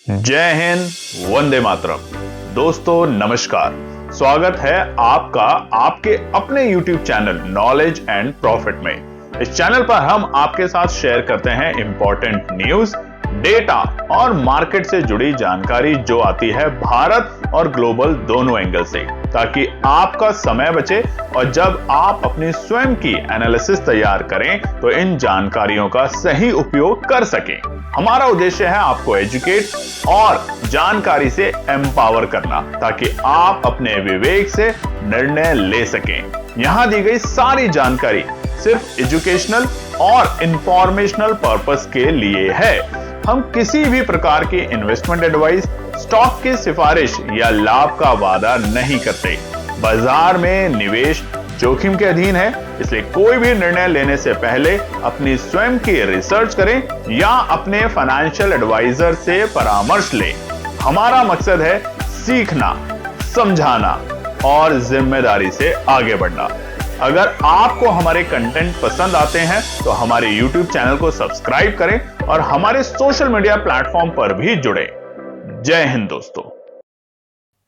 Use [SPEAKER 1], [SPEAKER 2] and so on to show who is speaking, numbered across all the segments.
[SPEAKER 1] जय हिंद, वंदे मातरम। दोस्तों नमस्कार, स्वागत है आपका आपके अपने YouTube channel knowledge and profit में। इस चैनल पर हम आपके साथ शेयर करते हैं इंपॉर्टेंट न्यूज, डेटा और मार्केट से जुड़ी जानकारी जो आती है भारत और ग्लोबल दोनों एंगल से, ताकि आपका समय बचे और जब आप अपनी स्वयं की एनालिसिस तैयार करें तो इन जानकारियों का सही उपयोग कर सकें। हमारा उद्देश्य है आपको एजुकेट और जानकारी से एम्पावर करना, ताकि आप अपने विवेक से निर्णय ले सकें। यहां दी गई सारी जानकारी सिर्फ एजुकेशनल और इंफॉर्मेशनल पर्पस के लिए है। हम किसी भी प्रकार की इन्वेस्टमेंट एडवाइस, स्टॉक की सिफारिश या लाभ का वादा नहीं करते। बाजार में निवेश जोखिम के अधीन है, इसलिए कोई भी निर्णय लेने से पहले अपनी स्वयं की रिसर्च करें या अपने फाइनेंशियल एडवाइजर से परामर्श लें। हमारा मकसद है सीखना, समझाना और जिम्मेदारी से आगे बढ़ना। अगर आपको हमारे कंटेंट पसंद आते हैं तो हमारे YouTube चैनल को सब्सक्राइब करें और हमारे सोशल मीडिया प्लेटफॉर्म पर भी जुड़ें। जय हिंद दोस्तों।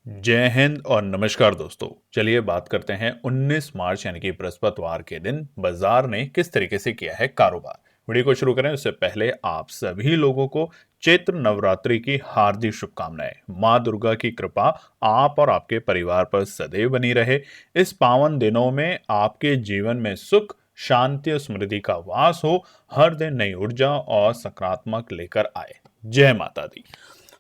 [SPEAKER 2] जय हिंद और नमस्कार दोस्तों। चलिए बात करते हैं 19 मार्च यानी कि बृहस्पतिवार के दिन बाजार ने किस तरीके से किया है कारोबार। वीडियो को शुरू करें उससे पहले आप सभी लोगों को चैत्र नवरात्रि की हार्दिक शुभकामनाएं। मां दुर्गा की कृपा आप और आपके परिवार पर सदैव बनी रहे। इस पावन दिनों में आपके जीवन में सुख, शांति और समृद्धि का वास हो। हर दिन नई ऊर्जा और सकारात्मक लेकर आए। जय माता दी।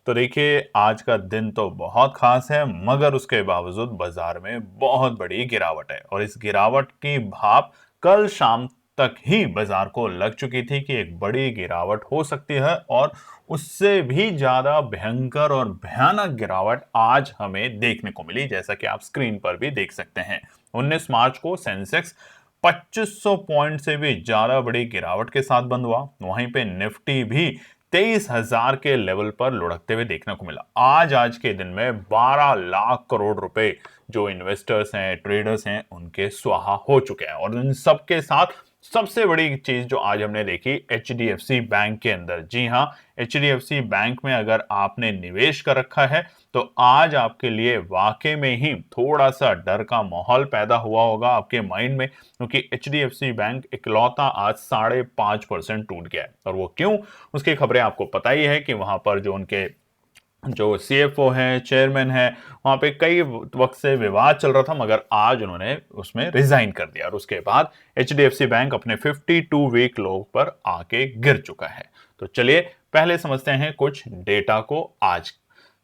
[SPEAKER 2] तो देखिए, आज का दिन तो बहुत खास है, मगर उसके बावजूद बाजार में बहुत बड़ी गिरावट है और इस गिरावट की भाप कल शाम तक ही बाजार को लग चुकी थी कि एक बड़ी गिरावट हो सकती है और उससे भी ज्यादा भयंकर और भयानक गिरावट आज हमें देखने को मिली, जैसा कि आप स्क्रीन पर भी देख सकते हैं। 19 मार्च को सेंसेक्स 2500 पॉइंट से भी ज्यादा बड़ी गिरावट के साथ बंद हुआ। वहीं पे निफ्टी भी 23,000 के लेवल पर लुढ़कते हुए देखने को मिला। आज के दिन में 12 लाख करोड़ रुपए जो इन्वेस्टर्स हैं, ट्रेडर्स हैं, उनके स्वाहा हो चुके हैं। और इन सबके साथ सबसे बड़ी चीज जो आज हमने देखी HDFC बैंक के अंदर। जी हां, HDFC बैंक में अगर आपने निवेश कर रखा है तो आज आपके लिए वाकई में ही थोड़ा सा डर का माहौल पैदा हुआ होगा आपके माइंड में, क्योंकि HDFC बैंक इकलौता आज 5.5% टूट गया है। और वो क्यों, उसकी खबरें आपको पता ही है कि वहां पर जो CFO है, चेयरमैन है, वहां पे कई वक्त से विवाद चल रहा था, मगर आज उन्होंने उसमें रिजाइन कर दिया और उसके बाद HDFC बैंक अपने 52 वीक लो पर आके गिर चुका है। तो चलिए पहले समझते हैं कुछ डेटा को। आज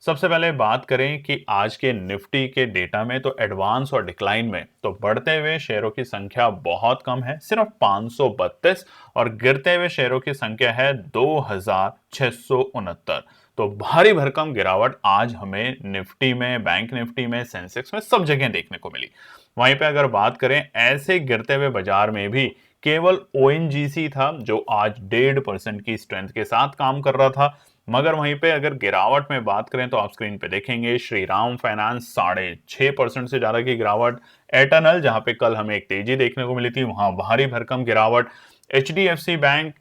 [SPEAKER 2] सबसे पहले बात करें कि आज के निफ्टी के डेटा में तो एडवांस और डिक्लाइन में तो बढ़ते हुए शेयरों की संख्या बहुत कम है, सिर्फ 532, और गिरते हुए शेयरों की संख्या है 2669। तो भारी भरकम गिरावट आज हमें निफ्टी में, बैंक निफ्टी में, सेंसेक्स में, सब जगह देखने को मिली। वहीं पे अगर बात करें ऐसे गिरते हुए बाजार में भी केवल ONGC था जो आज 1.5% की स्ट्रेंथ के साथ काम कर रहा था। मगर वहीं पे अगर गिरावट में बात करें तो आप स्क्रीन पे देखेंगे श्रीराम फाइनेंस 6.5% से ज्यादा की गिरावट, एटर्नल जहां पे कल हमें एक तेजी देखने को मिली थी वहां भारी भरकम गिरावट, HDFC bank,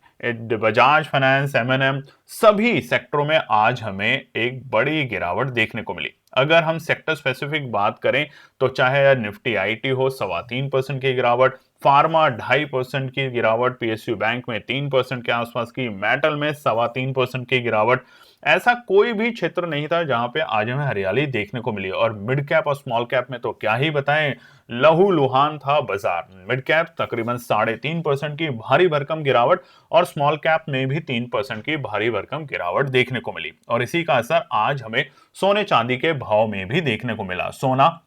[SPEAKER 2] Bajaj finance, M&M, सभी सेक्टरों में आज हमें एक बड़ी गिरावट देखने को मिली। अगर हम सेक्टर स्पेसिफिक बात करें तो चाहे निफ्टी IT हो 3.25% की गिरावट, फार्मा 2.5% की गिरावट, PSU बैंक में 3% के आसपास की, मेटल में 3.25% की गिरावट। ऐसा कोई भी क्षेत्र नहीं था जहां पे आज हमें हरियाली देखने को मिली। और मिड कैप और स्मॉल कैप में तो क्या ही बताएं, लहूलुहान था बाजार। मिड कैप तकरीबन 3.5% की भारी भरकम गिरावट और स्मॉल कैप में भी 3% की भारी भरकम गिरावट देखने को मिली। और इसी का असर आज हमें सोने चांदी के भाव में भी देखने को मिला। सोना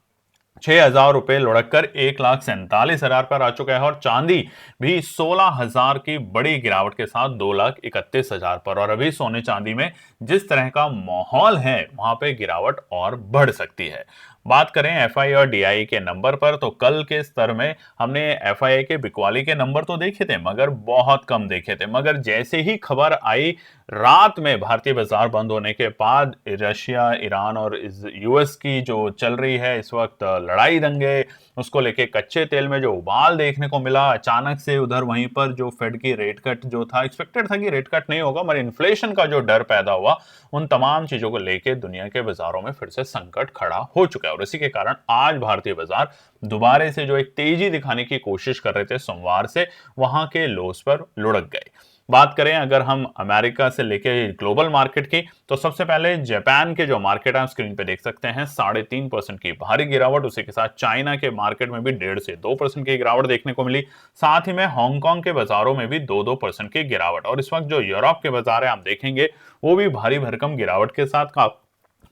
[SPEAKER 2] 6,000 रुपए लुढ़क कर 1,47,000 पर आ चुका है और चांदी भी 16,000 की बड़ी गिरावट के साथ 2,31,000 पर। और अभी सोने चांदी में जिस तरह का माहौल है वहां पे गिरावट और बढ़ सकती है। बात करें एफआई और डीआई के नंबर पर, तो कल के स्तर में हमने एफआई के बिकवाली के नंबर तो देखे थे मगर बहुत कम देखे थे। मगर जैसे ही खबर आई रात में भारतीय बाजार बंद होने के बाद, रशिया, ईरान और यूएस की जो चल रही है इस वक्त लड़ाई दंगे, उसको लेके कच्चे तेल में जो उबाल देखने को मिला अचानक से, उधर वहीं पर जो फेड की रेट कट जो था, एक्सपेक्टेड था कि रेट कट नहीं होगा, मगर इन्फ्लेशन का जो डर पैदा हुआ, उन तमाम चीजों को लेके दुनिया के बाजारों में फिर से संकट खड़ा हो चुका है। और इसी के कारण आज भारतीय बाजार दोबारा से जो एक तेजी दिखाने की कोशिश कर रहे थे सोमवार से, वहां के लोस पर लुढ़क गए। बात करें अगर हम अमेरिका से लेके ग्लोबल मार्केट की, तो सबसे पहले जापान के जो मार्केट है स्क्रीन पे देख सकते हैं 3.5% की भारी गिरावट। उसी के साथ चाइना के मार्केट में भी 1.5 से 2% की गिरावट देखने को मिली। साथ ही में हांगकांग के बाजारों में भी 2-2% की गिरावट। और इस वक्त जो यूरोप के बाजार है आप देखेंगे वो भी भारी भरकम गिरावट के साथ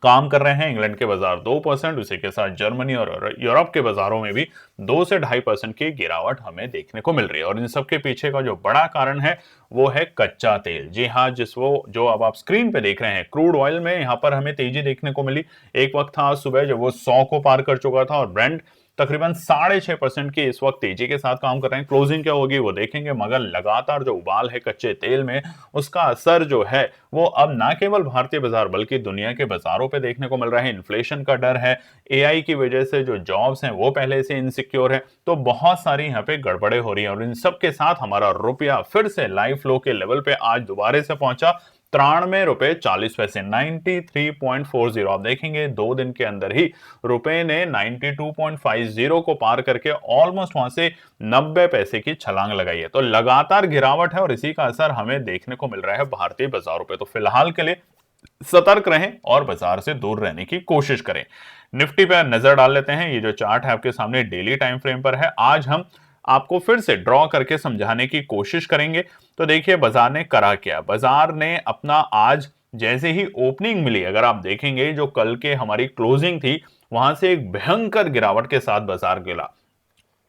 [SPEAKER 2] काम कर रहे हैं। इंग्लैंड के बाजार 2%, उसी के साथ जर्मनी और यूरोप के बाजारों में भी 2 से 2.5% की गिरावट हमें देखने को मिल रही है। और इन सब के पीछे का जो बड़ा कारण है वो है कच्चा तेल। जी हाँ, जो अब आप स्क्रीन पे देख रहे हैं, क्रूड ऑयल में यहाँ पर हमें तेजी देखने को मिली। एक वक्त था आज सुबह जब वो 100 को पार कर चुका था और ब्रेंट तकरीबन 6.5% की इस वक्त तेजी के साथ काम कर रहे हैं। क्लोजिंग क्या होगी वो देखेंगे, मगर लगातार जो उबाल है कच्चे तेल में, उसका असर जो है वो अब ना केवल भारतीय बाजार बल्कि दुनिया के बाजारों पे देखने को मिल रहा है। इन्फ्लेशन का डर है, एआई की वजह से जो जॉब्स हैं वो पहले से इनसिक्योर है, तो बहुत सारी यहाँ पे गड़बड़े हो रही हैं। और इन सब के साथ हमारा रुपया फिर से लाइव फ्लो के लेवल पे आज दोबारा से पहुंचा 93 रुपए 40 पैसे, 93.40। आप देखेंगे 2 दिन के अंदर ही रुपए ने 92.50 को पार करके ऑलमोस्ट वहां से 90 पैसे की छलांग लगाई है। तो लगातार गिरावट है और इसी का असर हमें देखने को मिल रहा है भारतीय बाजारों पे। तो फिलहाल के लिए सतर्क रहें और बाजार से दूर रहने की कोशिश करें। निफ्टी पर नजर डाल लेते हैं। ये जो चार्ट है आपके सामने डेली टाइम फ्रेम पर है। आज हम आपको फिर से ड्रॉ करके समझाने की कोशिश करेंगे। तो देखिए बाजार ने करा क्या। बाजार ने अपना आज जैसे ही ओपनिंग मिली, अगर आप देखेंगे जो कल के हमारी क्लोजिंग थी वहां से एक भयंकर गिरावट के साथ बाजार गिरा।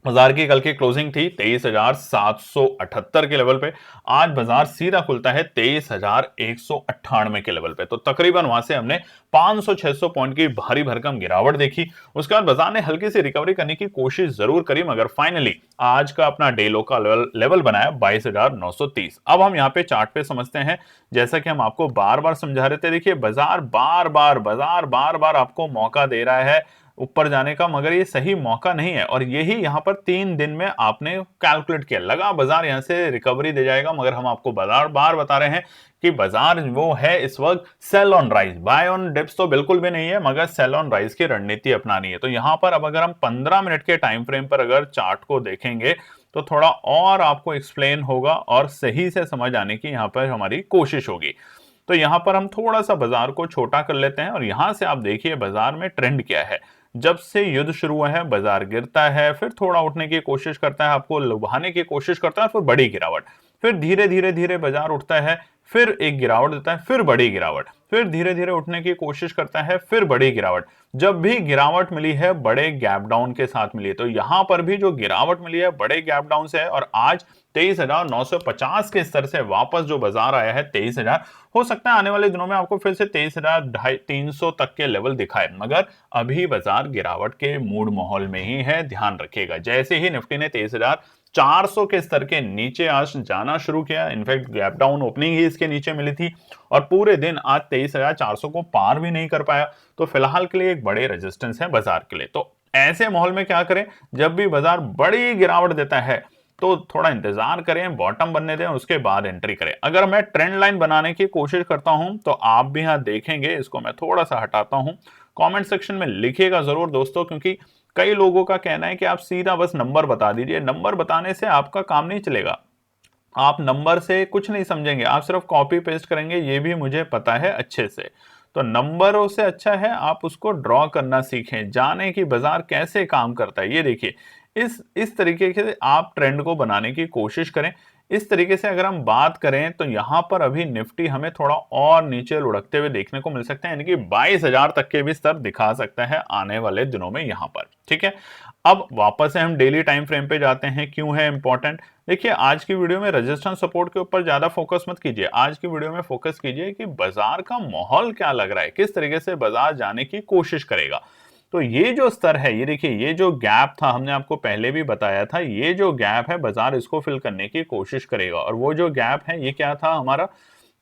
[SPEAKER 2] बाजार की कल की क्लोजिंग थी 23,778 के लेवल पे। आज बाजार सीधा खुलता है 23,198 के लेवल पे। तो तकरीबन वहां से हमने 500-600 पॉइंट की भारी भरकम गिरावट देखी। उसके बाद बाजार ने हल्की सी रिकवरी करने की कोशिश जरूर करी, मगर फाइनली आज का अपना डे लो का लेवल बनाया 22,930। अब हम यहाँ पे चार्ट पे समझते हैं। जैसा कि हम आपको बार बार समझा रहे थे, देखिए बाजार बार बार आपको मौका दे रहा है ऊपर जाने का, मगर ये सही मौका नहीं है। और यही यहाँ पर 3 दिन में आपने कैलकुलेट किया, लगा बाजार यहाँ से रिकवरी दे जाएगा, मगर हम आपको बार बता रहे हैं कि बाजार वो है इस वक्त sell on rise, buy on dips तो बिल्कुल भी नहीं है, मगर सेल ऑन राइज की रणनीति अपनानी है। तो यहाँ पर अब अगर हम 15 मिनट के टाइम फ्रेम पर अगर चार्ट को देखेंगे तो थोड़ा और आपको एक्सप्लेन होगा और सही से समझ आने की यहाँ पर हमारी कोशिश होगी। तो यहाँ पर हम थोड़ा सा बाजार को छोटा कर लेते हैं और यहां से आप देखिए बाजार में ट्रेंड क्या है। जब से युद्ध शुरू हुआ है बाजार गिरता है, फिर थोड़ा उठने की कोशिश करता है, आपको लुभाने की कोशिश करता है, फिर बड़ी गिरावट, फिर धीरे धीरे बाजार उठता है, फिर एक गिरावट देता है, फिर बड़ी गिरावट, फिर धीरे धीरे उठने की कोशिश करता है, फिर बड़ी गिरावट। जब भी गिरावट मिली है बड़े गैप डाउन के साथ मिली है। तो यहां पर भी जो गिरावट मिली है बड़े गैप डाउन से है और आज 23,950 के स्तर से वापस जो बाजार आया है 23,000, हो सकता है आने वाले दिनों में आपको फिर से 23,300 तक के लेवल दिखाए, मगर अभी बाजार गिरावट के मूड माहौल में ही है, ध्यान रखिएगा। जैसे ही निफ्टी ने 23,400 के स्तर के नीचे आज जाना शुरू किया, इनफैक्ट गैप डाउन ओपनिंग ही इसके नीचे मिली थी और पूरे दिन आज 23,400 को पार भी नहीं कर पाया। तो फिलहाल के लिए एक बड़े रेजिस्टेंस है बाजार के लिए। तो ऐसे माहौल में क्या करें, जब भी बाजार बड़ी गिरावट देता है तो थोड़ा इंतजार करें, बॉटम बनने दें, उसके बाद एंट्री करें। अगर मैं ट्रेंड लाइन बनाने की कोशिश करता हूं तो आप भी यहां देखेंगे, इसको मैं थोड़ा सा हटाता हूं, कमेंट सेक्शन में लिखिएगा जरूर दोस्तों, क्योंकि कई लोगों का कहना है कि आप सीधा बस नंबर बता दीजिए। नंबर बताने से आपका काम नहीं चलेगा, आप नंबर से कुछ नहीं समझेंगे, आप सिर्फ कॉपी पेस्ट करेंगे, ये भी मुझे पता है अच्छे से। तो नंबरों से अच्छा है आप उसको ड्रॉ करना सीखें, जाने कि बाजार कैसे काम करता है। ये देखिए इस तरीके से आप ट्रेंड को बनाने की कोशिश करें। इस तरीके से अगर हम बात करें तो यहां पर अभी निफ्टी हमें थोड़ा और नीचे लुढ़कते हुए देखने को मिल सकते हैं, यानी कि 22,000 तक के भी स्तर दिखा सकता है आने वाले दिनों में यहां पर। ठीक है, अब वापस से हम डेली टाइम फ्रेम पे जाते हैं। क्यों है इंपॉर्टेंट, देखिए आज की वीडियो में रेजिस्टेंस सपोर्ट के ऊपर ज्यादा फोकस मत कीजिए, आज की वीडियो में फोकस कीजिए कि बाजार का माहौल क्या लग रहा है, किस तरीके से बाजार जाने की कोशिश करेगा। तो ये जो स्तर है, ये देखिए, ये जो गैप था, हमने आपको पहले भी बताया था, ये जो गैप है बाजार इसको फिल करने की कोशिश करेगा। और वो जो गैप है ये क्या था हमारा,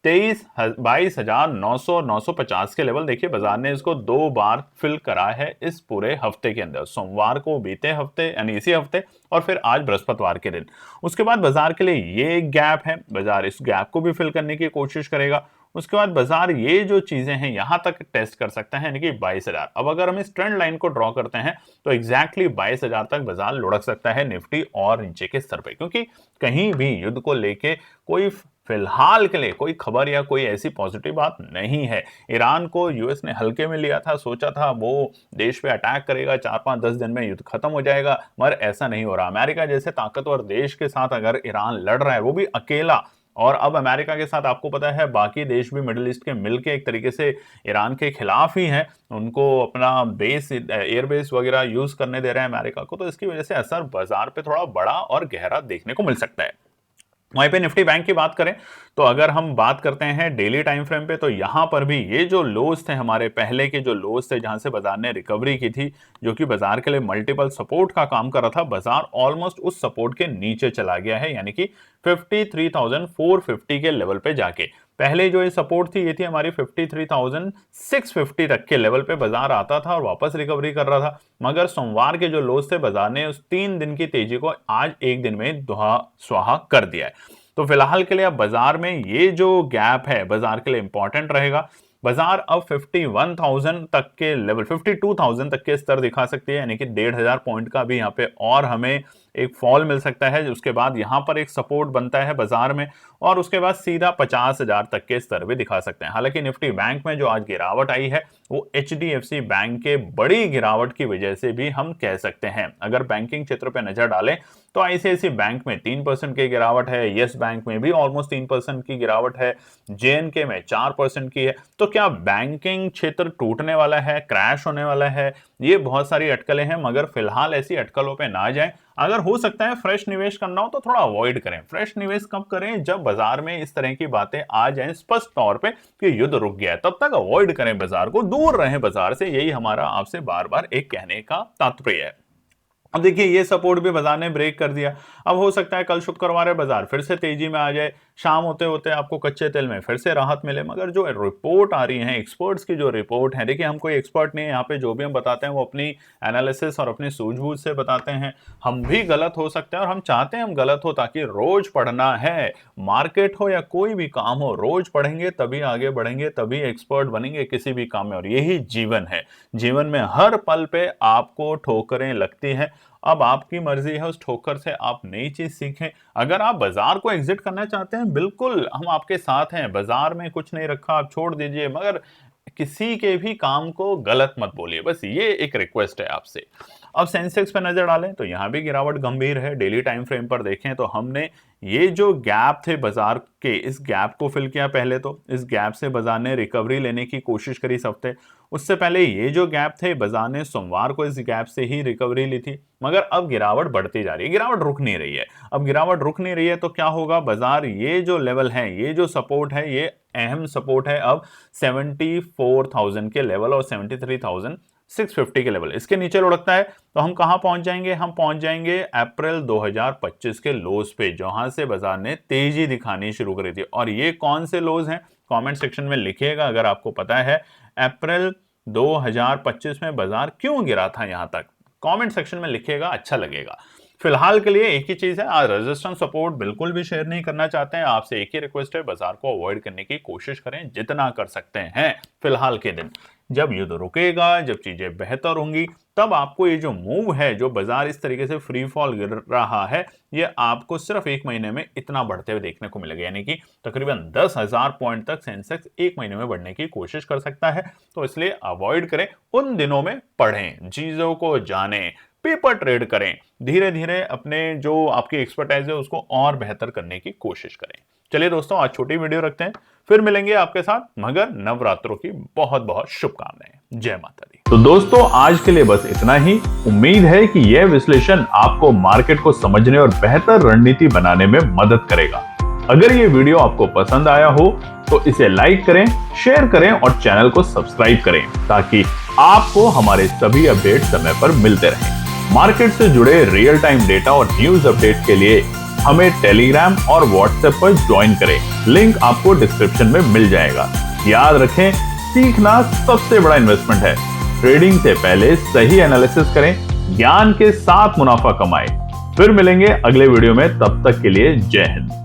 [SPEAKER 2] 22,950 के लेवल। देखिए बाजार ने इसको 2 बार फिल करा है इस पूरे हफ्ते के अंदर, सोमवार को बीते हफ्ते यानी इसी हफ्ते, और फिर आज बृहस्पतिवार के दिन। उसके बाद बाजार के लिए ये एक गैप है, बाजार इस गैप को भी फिल करने की कोशिश करेगा। उसके बाद बाजार ये जो चीजें हैं यहां तक टेस्ट कर सकता है, यानी कि 22,000। अब अगर हम इस ट्रेंड लाइन को ड्रॉ करते हैं तो एग्जैक्टली 22,000 तक बाजार लुढ़क सकता है निफ्टी और नीचे के स्तर पे, क्योंकि कहीं भी युद्ध को लेके कोई फिलहाल के लिए कोई खबर या कोई ऐसी पॉजिटिव बात नहीं है। ईरान को यूएस ने हल्के में लिया था, सोचा था वो देश पे अटैक करेगा, 4-5-10 दिन में युद्ध खत्म हो जाएगा, मगर ऐसा नहीं हो रहा। अमेरिका जैसे ताकतवर देश के साथ अगर ईरान लड़ रहा है, वो भी अकेला, और अब अमेरिका के साथ आपको पता है बाकी देश भी मिडिल ईस्ट के मिलके एक तरीके से ईरान के खिलाफ ही हैं, उनको अपना बेस, एयर बेस वगैरह यूज करने दे रहे हैं अमेरिका को, तो इसकी वजह से असर बाजार पे थोड़ा बड़ा और गहरा देखने को मिल सकता है। वहीं पे निफ्टी बैंक की बात करें तो अगर हम बात करते हैं डेली टाइम फ्रेम पे, तो यहां पर भी ये जो लोज थे हमारे पहले के जो लोज थे जहां से बाजार ने रिकवरी की थी, जो कि बाजार के लिए मल्टीपल सपोर्ट का काम कर रहा था, बाजार ऑलमोस्ट उस सपोर्ट के नीचे चला गया है, यानी कि 53,450 के लेवल पे जाके। पहले जो ये सपोर्ट थी ये थी हमारी 53,650 तक के लेवल पे बाजार आता था और वापस रिकवरी कर रहा था, मगर सोमवार के जो लोज थे बाजार ने उस 3 दिन की तेजी को आज एक दिन में दुहा स्वाहा कर दिया है। तो फिलहाल के लिए अब बाजार में ये जो गैप है बाजार के लिए इंपॉर्टेंट रहेगा। बाजार अब 51,000 तक के लेवल, 52,000 तक के स्तर दिखा सकती है, यानी कि 1,500 पॉइंट का भी यहाँ पे और हमें एक फॉल मिल सकता है। उसके बाद यहाँ पर एक सपोर्ट बनता है बाजार में, और उसके बाद सीधा 50,000 तक के स्तर भी दिखा सकते हैं। हालांकि निफ्टी बैंक में जो आज गिरावट आई है वो एचडीएफसी बैंक के बड़ी गिरावट की वजह से भी हम कह सकते हैं। अगर बैंकिंग क्षेत्र पर नजर डालें तो आईसीआईसी बैंक में 3% की गिरावट है, यस बैंक में भी ऑलमोस्ट 3% की गिरावट है, जेएनके में 4% की है। तो क्या बैंकिंग क्षेत्र टूटने वाला है, क्रैश होने वाला है? ये बहुत सारी अटकलें हैं, मगर फिलहाल ऐसी अटकलों पे ना जाएं। अगर हो सकता है फ्रेश निवेश करना हो तो थोड़ा अवॉइड करें। फ्रेश निवेश कब करें? जब बाजार में इस तरह की बातें आ जाएं स्पष्ट तौर पे कि युद्ध रुक गया है, तब तक अवॉइड करें बाजार को, दूर रहें बाजार से। यही हमारा आपसे बार बार एक कहने का तात्पर्य है। अब देखिए ये सपोर्ट भी बाजार ने ब्रेक कर दिया। अब हो सकता है कल शुक्रवार है बाजार फिर से तेजी में आ जाए, शाम होते होते आपको कच्चे तेल में फिर से राहत मिले। मगर जो रिपोर्ट आ रही है, एक्सपर्ट्स की जो रिपोर्ट है, देखिए हम कोई एक्सपर्ट नहीं है यहाँ पे, जो भी हम बताते हैं वो अपनी एनालिसिस और अपनी सूझबूझ से बताते हैं। हम भी गलत हो सकते हैं और हम चाहते हैं हम गलत हो, ताकि रोज पढ़ना है, मार्केट हो या कोई भी काम हो, रोज पढ़ेंगे तभी आगे बढ़ेंगे, तभी एक्सपर्ट बनेंगे किसी भी काम में। और यही जीवन है, जीवन में हर पल पे आपको ठोकरें लगती हैं। अब आपकी मर्जी है उस ठोकर से आप नई चीज सीखें। अगर आप बाजार को एग्जिट करना चाहते हैं, बिल्कुल हम आपके साथ हैं, बाजार में कुछ नहीं रखा, आप छोड़ दीजिए, मगर किसी के भी काम को गलत मत बोलिए, बस ये एक रिक्वेस्ट है आपसे। अब सेंसेक्स पे नजर डालें तो यहां भी गिरावट गंभीर है। डेली टाइम फ्रेम पर देखें तो हमने ये जो गैप थे बाजार के, इस गैप को फिल किया पहले, तो इस गैप से बाजार ने रिकवरी लेने की कोशिश करी इस हफ्ते। उससे पहले ये जो गैप थे बाजार ने सोमवार को इस गैप से ही रिकवरी ली थी, मगर अब गिरावट बढ़ती जा रही है, गिरावट रुक नहीं रही है। अब गिरावट रुक नहीं रही है तो क्या होगा, बाजार ये जो लेवल है, ये जो सपोर्ट है, ये अहम सपोर्ट है अब 74,000 के लेवल और 73,650 के लेवल, इसके नीचे लुढ़कता है तो हम कहां पहुंच जाएंगे? हम पहुंच जाएंगे अप्रैल 2025 के लोज पे, जहां से बाजार ने तेजी दिखानी शुरू करी थी। और ये कौन से लोज हैं? कमेंट सेक्शन में लिखिएगा अगर आपको पता है अप्रैल 2025 में बाजार क्यों गिरा था यहां तक, कमेंट सेक्शन में लिखिएगा, अच्छा लगेगा। फिलहाल के लिए एक ही चीज है, आज रेजिस्टेंस सपोर्ट बिल्कुल भी शेयर नहीं करना चाहते हैं। आपसे एक ही रिक्वेस्ट है, बाजार को अवॉइड करने की कोशिश करें जितना कर सकते हैं फिलहाल के दिन। जब युद्ध रुकेगा, जब चीजें बेहतर होंगी, तब आपको ये जो मूव है, जो बाजार इस तरीके से फ्री फॉल गिर रहा है, ये आपको सिर्फ एक महीने में इतना बढ़ते हुए देखने को मिलेगा, यानी कि तकरीबन 10,000 पॉइंट तक सेंसेक्स एक महीने में बढ़ने की कोशिश कर सकता है। तो इसलिए अवॉइड करें, उन दिनों में पढ़ें, चीजों को जानें, पेपर ट्रेड करें, धीरे धीरे अपने जो आपकी एक्सपर्टाइज है उसको और बेहतर करने की कोशिश करें। चलिए दोस्तों, आज छोटी वीडियो रखते हैं, फिर मिलेंगे आपके साथ, मगर नवरात्रों की बहुत बहुत शुभकामनाएं। जय माता दी।
[SPEAKER 1] तो दोस्तों आज के लिए बस इतना ही। उम्मीद है कि यह विश्लेषण आपको मार्केट को समझने और बेहतर रणनीति बनाने में मदद करेगा। अगर ये वीडियो आपको पसंद आया हो तो इसे लाइक करें, शेयर करें और चैनल को सब्सक्राइब करें ताकि आपको हमारे सभी अपडेट समय पर मिलते रहें। मार्केट से जुड़े रियल टाइम डेटा और न्यूज अपडेट के लिए हमें टेलीग्राम और व्हाट्सएप पर ज्वाइन करें। लिंक आपको डिस्क्रिप्शन में मिल जाएगा। याद रखें, सीखना सबसे बड़ा इन्वेस्टमेंट है। ट्रेडिंग से पहले सही एनालिसिस करें, ज्ञान के साथ मुनाफा कमाएं। फिर मिलेंगे अगले वीडियो में, तब तक के लिए जय हिंद।